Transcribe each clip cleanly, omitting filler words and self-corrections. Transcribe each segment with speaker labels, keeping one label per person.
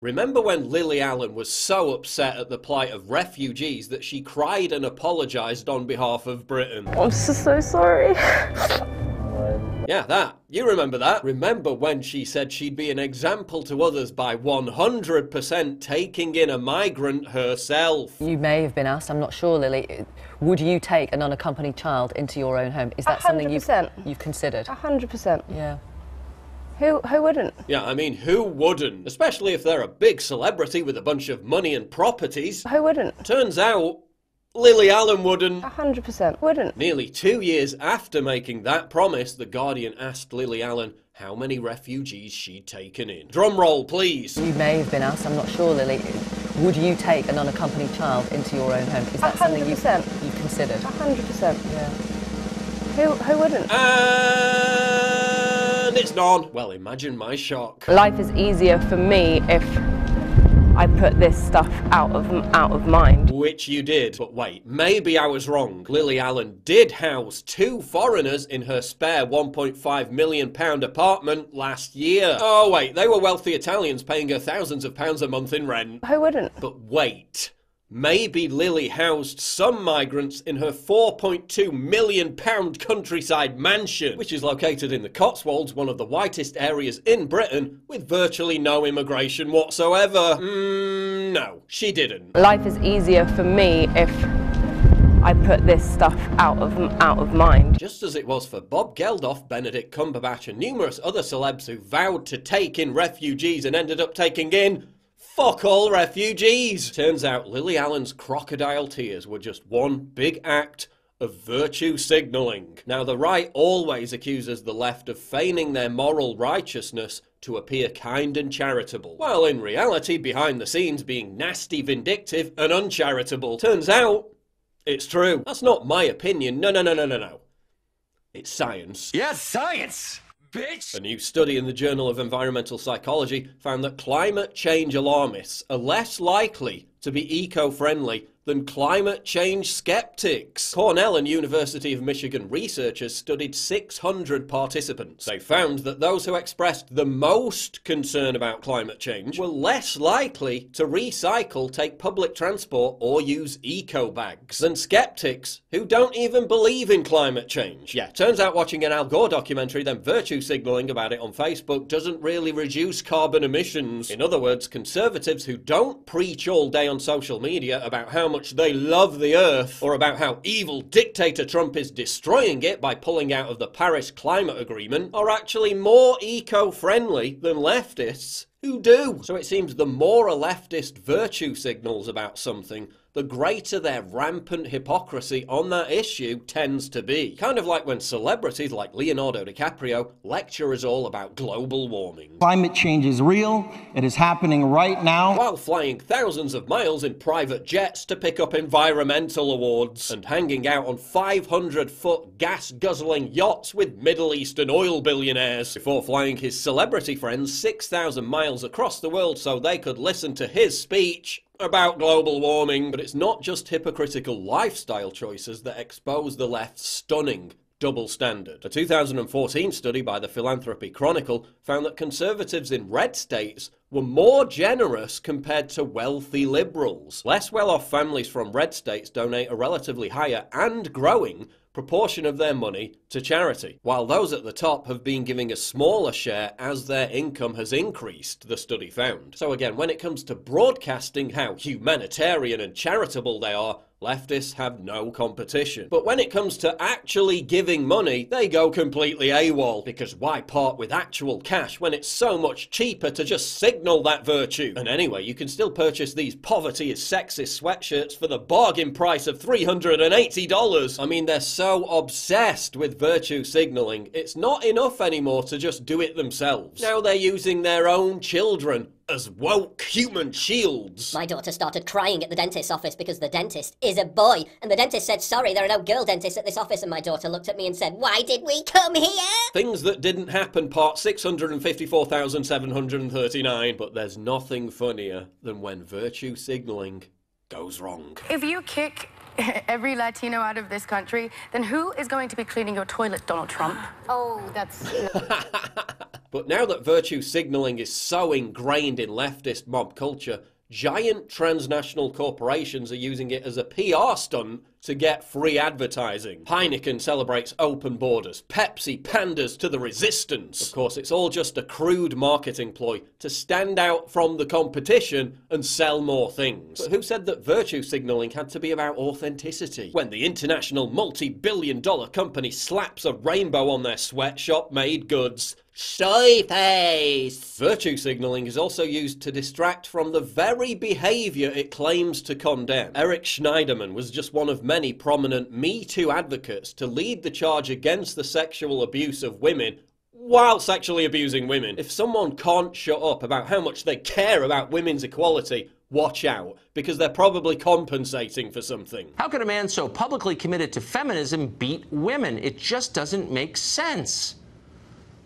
Speaker 1: Remember when Lily Allen was so upset at the plight of refugees that she cried and apologised on behalf of Britain?
Speaker 2: I'm so sorry.
Speaker 1: Yeah, that. You remember that? Remember when she said she'd be an example to others by 100% taking in a migrant herself?
Speaker 3: You may have been asked, I'm not sure, Lily, would you take an unaccompanied child into your own home? Is that
Speaker 2: 100%.
Speaker 3: something you've considered?
Speaker 2: 100%.
Speaker 3: Yeah.
Speaker 2: Who wouldn't?
Speaker 1: Yeah, I mean, who wouldn't? Especially if they're a big celebrity with a bunch of money and properties.
Speaker 2: Who wouldn't?
Speaker 1: Turns out, Lily Allen wouldn't.
Speaker 2: 100% wouldn't.
Speaker 1: Nearly 2 years after making that promise, The Guardian asked Lily Allen how many refugees she'd taken in. Drum roll, please.
Speaker 3: You may have been asked, I'm not sure, Lily, would you take an unaccompanied child into your own home? Is that
Speaker 2: 100%.
Speaker 3: something you've considered?
Speaker 2: 100%.
Speaker 3: Yeah.
Speaker 2: Who wouldn't?
Speaker 1: And it's none. Well, imagine my shock.
Speaker 2: Life is easier for me if I put this stuff out of mind.
Speaker 1: Which you did. But wait, maybe I was wrong. Lily Allen did house 2 foreigners in her spare £1.5 million apartment last year. Oh wait, they were wealthy Italians paying her thousands of pounds a month in rent.
Speaker 2: Who wouldn't?
Speaker 1: But wait. Maybe Lily housed some migrants in her £4.2 million countryside mansion, which is located in the Cotswolds, one of the whitest areas in Britain, with virtually no immigration whatsoever. No, she didn't.
Speaker 2: Life is easier for me if I put this stuff out of mind.
Speaker 1: Just as it was for Bob Geldof, Benedict Cumberbatch and numerous other celebs who vowed to take in refugees and ended up taking in fuck all refugees. Turns out Lily Allen's crocodile tears were just one big act of virtue signalling. Now, the right always accuses the left of feigning their moral righteousness to appear kind and charitable, while in reality, behind the scenes, being nasty, vindictive and uncharitable. Turns out, it's true. That's not my opinion. No. It's science.
Speaker 4: Yes, science! Bitch!
Speaker 1: A new study in the Journal of Environmental Psychology found that climate change alarmists are less likely to be eco-friendly than climate change skeptics. Cornell and University of Michigan researchers studied 600 participants. They found that those who expressed the most concern about climate change were less likely to recycle, take public transport, or use eco-bags than skeptics who don't even believe in climate change. Yeah, turns out watching an Al Gore documentary, then virtue signalling about it on Facebook doesn't really reduce carbon emissions. In other words, conservatives who don't preach all day on social media about how much they love the earth, or about how evil dictator Trump is destroying it by pulling out of the Paris Climate Agreement, are actually more eco-friendly than leftists who do. So it seems the more a leftist virtue signals about something, the greater their rampant hypocrisy on that issue tends to be. Kind of like when celebrities like Leonardo DiCaprio lecture us all about global warming.
Speaker 5: Climate change is real. It is happening right now.
Speaker 1: While flying thousands of miles in private jets to pick up environmental awards, and hanging out on 500-foot gas-guzzling yachts with Middle Eastern oil billionaires, before flying his celebrity friends 6,000 miles across the world so they could listen to his speech about global warming. But it's not just hypocritical lifestyle choices that expose the left's stunning double standard. A 2014 study by the Philanthropy Chronicle found that conservatives in red states were more generous compared to wealthy liberals. Less well-off families from red states donate a relatively higher and growing proportion of their money to charity, while those at the top have been giving a smaller share as their income has increased, the study found. So again, when it comes to broadcasting how humanitarian and charitable they are, leftists have no competition. But when it comes to actually giving money, they go completely AWOL, because why part with actual cash when it's so much cheaper to just signal that virtue? And anyway, you can still purchase these poverty is sexist sweatshirts for the bargain price of $380. I mean, they're so obsessed with virtue signaling, it's not enough anymore to just do it themselves. Now they're using their own children as woke human shields.
Speaker 6: My daughter started crying at the dentist's office because the dentist is a boy, and the dentist said, sorry, there are no girl dentists at this office, and my daughter looked at me and said, why did we come here?
Speaker 1: Things that didn't happen, part 654,739. But there's nothing funnier than when virtue signalling goes wrong.
Speaker 7: If you kick every Latino out of this country, then who is going to be cleaning your toilet, Donald Trump?
Speaker 2: Oh, that's...
Speaker 1: But now that virtue signalling is so ingrained in leftist mob culture, giant transnational corporations are using it as a PR stunt to get free advertising. Heineken celebrates open borders. Pepsi panders to the resistance. Of course, it's all just a crude marketing ploy to stand out from the competition and sell more things. But who said that virtue signalling had to be about authenticity? When the international multi-billion-dollar company slaps a rainbow on their sweatshop-made goods, soy face! Virtue signalling is also used to distract from the very behaviour it claims to condemn. Eric Schneiderman was just one of many prominent Me Too advocates to lead the charge against the sexual abuse of women while sexually abusing women. If someone can't shut up about how much they care about women's equality, watch out, because they're probably compensating for something.
Speaker 8: How could a man so publicly committed to feminism beat women? It just doesn't make sense.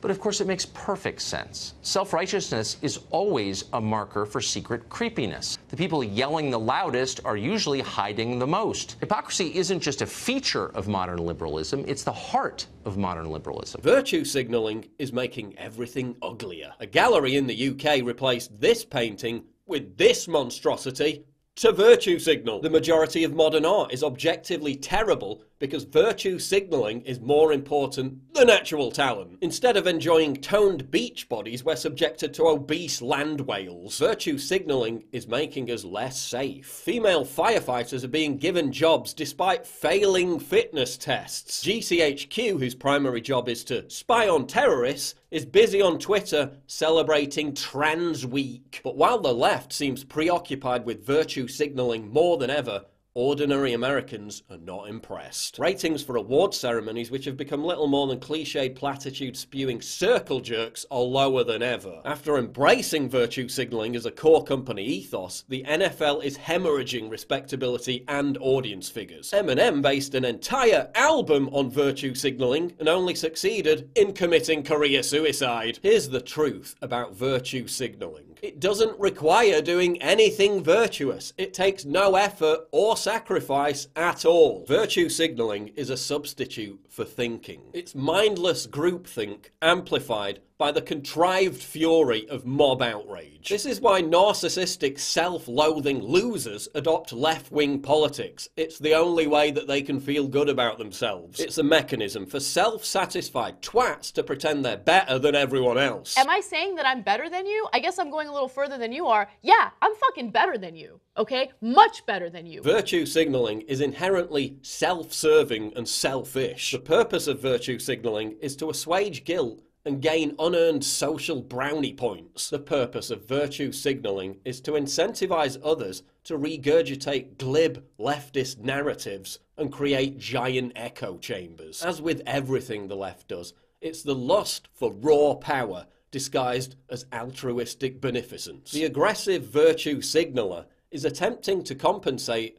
Speaker 8: But of course it makes perfect sense. Self-righteousness is always a marker for secret creepiness. The people yelling the loudest are usually hiding the most. Hypocrisy isn't just a feature of modern liberalism, it's the heart of modern liberalism.
Speaker 1: Virtue signalling is making everything uglier. A gallery in the UK replaced this painting with this monstrosity to virtue signal. The majority of modern art is objectively terrible because virtue signalling is more important than actual talent. Instead of enjoying toned beach bodies, we're subjected to obese land whales. Virtue signalling is making us less safe. Female firefighters are being given jobs despite failing fitness tests. GCHQ, whose primary job is to spy on terrorists, is busy on Twitter celebrating Trans Week. But while the left seems preoccupied with virtue signalling more than ever, ordinary Americans are not impressed. Ratings for award ceremonies, which have become little more than cliched platitude-spewing circle jerks, are lower than ever. After embracing virtue signalling as a core company ethos, the NFL is hemorrhaging respectability and audience figures. Eminem based an entire album on virtue signalling and only succeeded in committing career suicide. Here's the truth about virtue signalling. It doesn't require doing anything virtuous. It takes no effort or sacrifice at all. Virtue signalling is a substitute for thinking. It's mindless groupthink amplified by the contrived fury of mob outrage. This is why narcissistic, self-loathing losers adopt left-wing politics. It's the only way that they can feel good about themselves. It's a mechanism for self-satisfied twats to pretend they're better than everyone else.
Speaker 9: Am I saying that I'm better than you? I guess I'm going a little further than you are. Yeah, I'm fucking better than you, okay? Much better than you.
Speaker 1: Virtue signalling is inherently self-serving and selfish. The purpose of virtue signalling is to assuage guilt and gain unearned social brownie points. The purpose of virtue signalling is to incentivize others to regurgitate glib leftist narratives and create giant echo chambers. As with everything the left does, it's the lust for raw power disguised as altruistic beneficence. The aggressive virtue signaler is attempting to compensate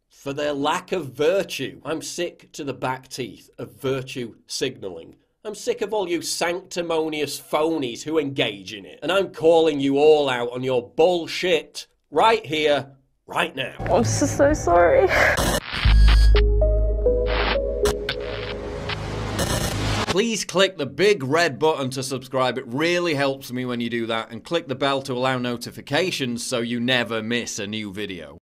Speaker 1: for their lack of virtue. I'm sick to the back teeth of virtue signalling. I'm sick of all you sanctimonious phonies who engage in it. And I'm calling you all out on your bullshit right here, right now.
Speaker 2: I'm so sorry.
Speaker 10: Please click the big red button to subscribe. It really helps me when you do that. And click the bell to allow notifications so you never miss a new video.